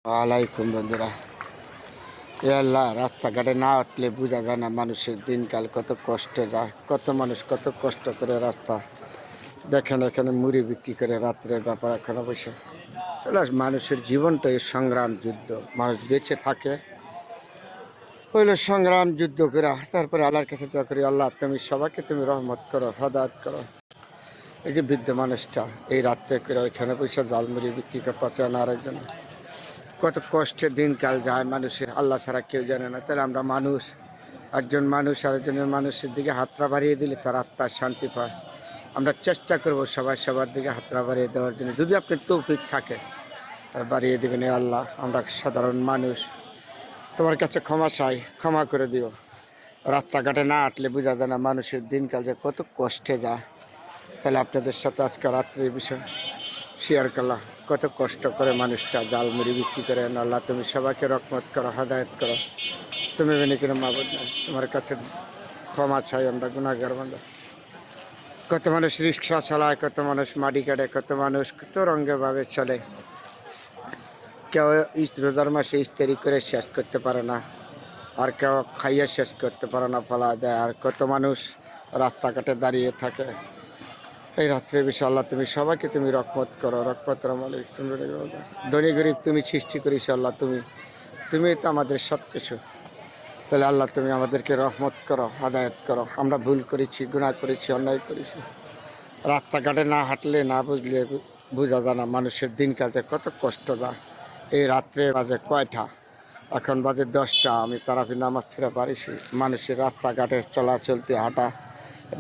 ওয়ালাইকুম বন্ধুরা। এ আল্লাহ, রাস্তাঘাটে না উঠলে বোঝা যায় না মানুষের দিনকাল কত কষ্টে যায়। কত মানুষ কত কষ্ট করে রাস্তা দেখেন, এখানে মুড়ি বিক্রি করে রাত্রের ব্যাপার এখানে বসে। মানুষের জীবনটা এই সংগ্রাম যুদ্ধ, মানুষ বেঁচে থাকে হইলো সংগ্রাম যুদ্ধ করে। তারপরে আল্লাহর কাছে দোয়া করি, আল্লাহ তুমি সবাইকে তুমি রহমত করো, হদায়ত করো। এই যে বৃদ্ধ মানুষটা এই রাত্রে করে ওইখানে বসে জাল মুড়ি বিক্রি করতেছে না আরেকজন, কত কষ্টের দিনকাল যায় মানুষের, আল্লাহ ছাড়া কেউ জানে না। তাহলে আমরা মানুষ, একজন মানুষ আরেকজনের মানুষের দিকে হাতটা বাড়িয়ে দিলে তার আত্মার শান্তি পায়। আমরা চেষ্টা করব সবাই সবার দিকে হাতটা বাড়িয়ে দেওয়ার জন্য, যদি আপনার তৌফিক থাকে বাড়িয়ে দেবেন। আল্লাহ, আমরা সাধারণ মানুষ, তোমার কাছে ক্ষমা চাই, ক্ষমা করে দিও। রাস্তাঘাটে না হাঁটলে বোঝা যায় না মানুষের দিনকাল যে কত কষ্টে যায়। তাহলে আপনাদের সাথে আজকে রাত্রির বিষয় শেয়ার করলাম, কত কষ্ট করে মানুষটা জাল মুড়ি বিক্রি করে। আল্লাহ তুমি সবাইকে রহমত করো, হেদায়েত করো। তুমি বেনি কিনা মাবুদ নাই, তোমার কাছে ক্ষমা চাই, আমরা গুনাহগার বান্দা। কত মানুষ রিক্সা চালায়, কত মানুষ মাটি কাটে, কত মানুষ কত রঙেভাবে চলে। কেউ রোজার মাসে ইস্তারি করে শেষ করতে পারে না, আর কেউ খাইয়ে শেষ করতে পারে না, ফলা দেয়। আর কত মানুষ রাস্তাঘাটে দাঁড়িয়ে থাকে এই রাত্রে বিষয়। আল্লাহ তুমি সবাইকে তুমি রহমত করো, রহমত মালিক তুমি। ধনী গরিব তুমি সৃষ্টি করিস আল্লাহ, তুমি তো আমাদের সব কিছু। তাহলে আল্লাহ তুমি আমাদেরকে রহমত করো, হেদায়েত করো। আমরা ভুল করেছি, গুনাহ করেছি, অন্যায় করেছি। রাস্তাঘাটে না হাঁটলে না বুঝলে বোঝা যায় না মানুষের দিনকালে কত কষ্ট যায়। এই রাত্রে বাজে কয়টা? এখন বাজে 10টা। আমি তারাপি নামাজ ফিরে পারিছি। মানুষের রাস্তাঘাটে চলাচলতে হাঁটা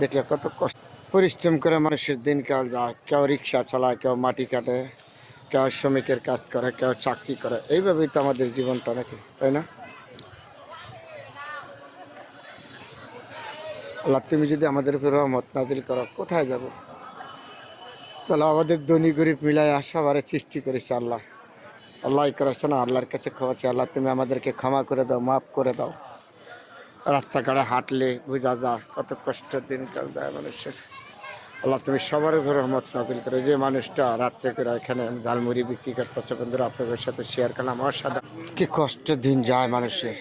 দেখলে কত কষ্ট, পরিশ্রম করে মানুষের দিনকাল যায়। কেউ রিক্সা চালায়, কেউ মাটি কাটে, কেউ শ্রমিকের কাজ করে, কেউ চাকরি করে। এইভাবেই তো আমাদের জীবনটা নাকি, তাই না? আল্লাহ তুমি যদি আমাদের উপর রহমত নাজিল করো, কোথায় যাব? তাহলে আমাদের ধনী গরিব মিলাই সবারে সৃষ্টি করেছে আল্লাহ। আল্লাহ করেছে না, আল্লাহর কাছে ক্ষমা চাই। আল্লাহ তুমি আমাদেরকে ক্ষমা করে দাও, মাফ করে দাও। রাস্তাঘাটে হাঁটলে বোঝা যায় কত কষ্টের দিনকাল যায় মানুষের। আল্লাহ তুমি সবার উপর রহমত নাজিল করে। যে মানুষটা রাত্রে করে এখানে ঝালমুড়ি বিক্রি করতেছে, বন্ধুরা আপনাদের সাথে শেয়ার করলাম। আমার সাথে কি কষ্টের দিন যায় মানুষের,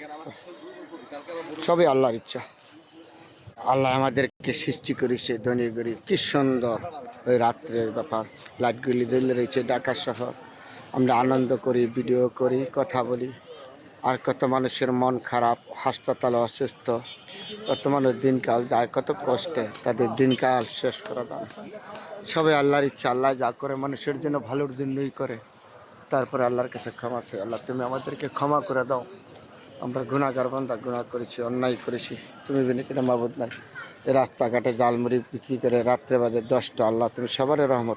সবই আল্লাহর ইচ্ছা। আল্লাহ আমাদেরকে সৃষ্টি করেছে ধনী গরিব। কি সুন্দর ওই রাত্রের ব্যাপার, লাইটগুলি জ্বলে রয়েছে ঢাকা শহর। আমরা আনন্দ করি, ভিডিও করি, কথা বলি। আর কত মানুষের মন খারাপ, হাসপাতালে অসুস্থ, কত মানুষ দিনকাল যায় কত কষ্টে, তাদের দিনকাল শেষ করা দাম। সবাই আল্লাহর ইচ্ছা, আল্লাহ যা করে মানুষের জন্য ভালোর জন্যই করে। তারপরে আল্লাহর কাছে ক্ষমা চাই, আল্লাহ তুমি আমাদেরকে ক্ষমা করে দাও। আমরা গুনাহগার বান্দা, গুনাহ করেছি, অন্যায় করেছি, তুমি বিনে কিনা মাবুদ নাই। এই রাস্তাঘাটে জালমুড়ি বিক্রি করে রাত্রে বাজে 10টা। আল্লাহ তুমি সবারই রহমত